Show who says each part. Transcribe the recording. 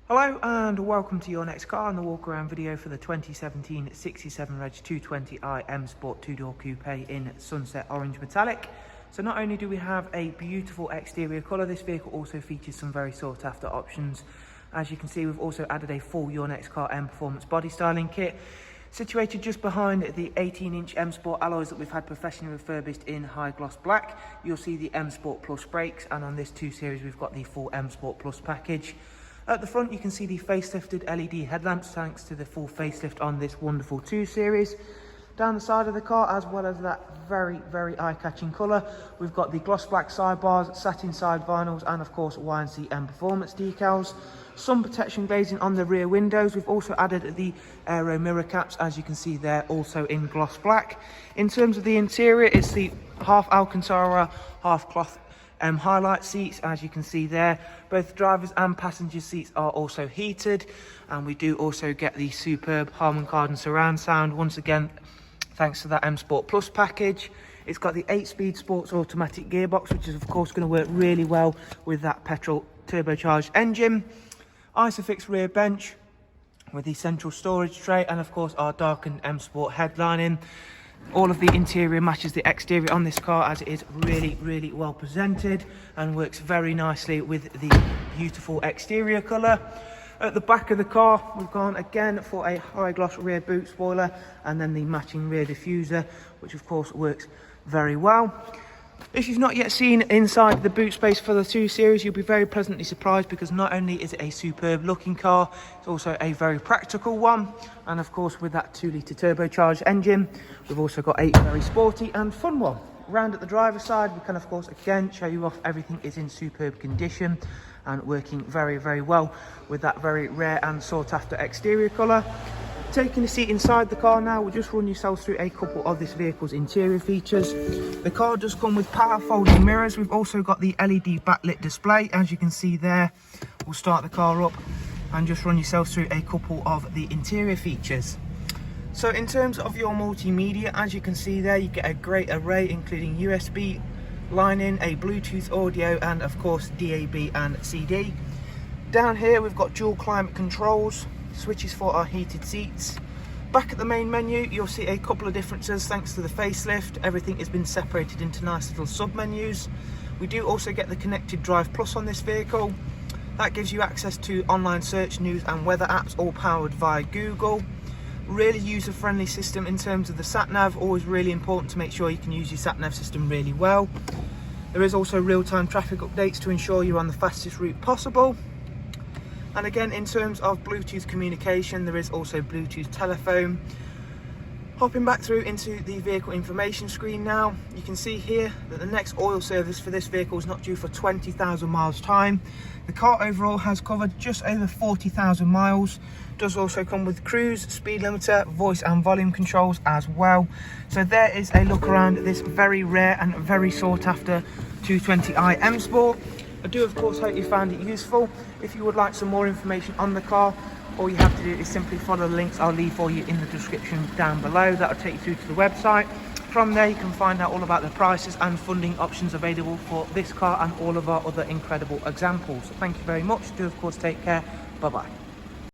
Speaker 1: Hello and welcome to your next car and the walk around video for the 2017 67 Reg 220i M Sport 2-door coupe in Sunset Orange Metallic. So not only do we have a beautiful exterior colour, this vehicle also features some very sought after options. As you can see, we've also added a full Your Next Car M Performance body styling kit. Situated just behind the 18-inch M Sport alloys that we've had professionally refurbished in high gloss black, you'll see the M Sport Plus brakes, and on this 2 Series we've got the full M Sport Plus package. At the front you can see the facelifted LED headlamps thanks to the full facelift on this wonderful 2 Series. Down the side of the car, as well as that very eye-catching colour, we've got the gloss black sidebars, satin side vinyls, and of course YNC Mperformance decals. Sun protection glazing on the rear windows. We've also added the aero mirror caps, as you can see there, also in gloss black. In terms of the interior, it's the half Alcantara, half cloth highlight seats, as you can see there. Both drivers and passenger seats are also heated, and we do also get the superb Harman Kardon surround sound, once again thanks to that M Sport Plus package. It's got the 8-speed sports automatic gearbox, which is of course going to work really well with that petrol turbocharged engine. Isofix rear bench with the central storage tray, and of course our darkened M Sport headlining. All of the interior matches the exterior on this car, as it is really well presented and works very nicely with the beautiful exterior colour. At the back of the car, we've gone again for a high gloss rear boot spoiler and then the matching rear diffuser, which of course works very well. If you've not yet seen inside the boot space for the 2 Series, you'll be very pleasantly surprised, because not only is it a superb looking car, it's also a very practical one. And of course, with that 2-litre turbocharged engine, we've also got a very sporty and fun one. Round at the driver's side, we can of course again show you off everything is in superb condition and working very well with that very rare and sought after exterior colour. Taking a seat inside the car now, we'll just run yourselves through a couple of this vehicle's interior features. The car does come with power folding mirrors. We've also got the LED backlit display, as you can see there. We'll start the car up and just run yourselves through a couple of the interior features. So in terms of your multimedia, as you can see there, you get a great array including USB line in, a Bluetooth audio, and of course DAB and CD. Down here we've got dual climate controls, switches for our heated seats. Back at the main menu, you'll see a couple of differences thanks to the facelift. Everything has been separated into nice little sub menus. We do also get the connected Drive Plus on this vehicle. That gives you access to online search, news and weather apps, all powered via Google. Really user friendly system in terms of the sat nav. Always really important to make sure you can use your sat nav system really well. There is also real-time traffic updates to ensure you're on the fastest route possible. And again, in terms of Bluetooth communication, there is also Bluetooth telephone. Hopping back through into the vehicle information screen now, you can see here that the next oil service for this vehicle is not due for 20,000 miles time. The car overall has covered just over 40,000 miles. Does also come with cruise, speed limiter, voice and volume controls as well. So there is a look around this very rare and very sought after 220i M Sport. I do of course hope you found it useful. If you would like some more information on the car, all you have to do is simply follow the links I'll leave for you in the description down below. That'll take you through to the website. From there you can find out all about the prices and funding options available for this car and all of our other incredible examples. Thank you very much. Do of course take care. Bye bye.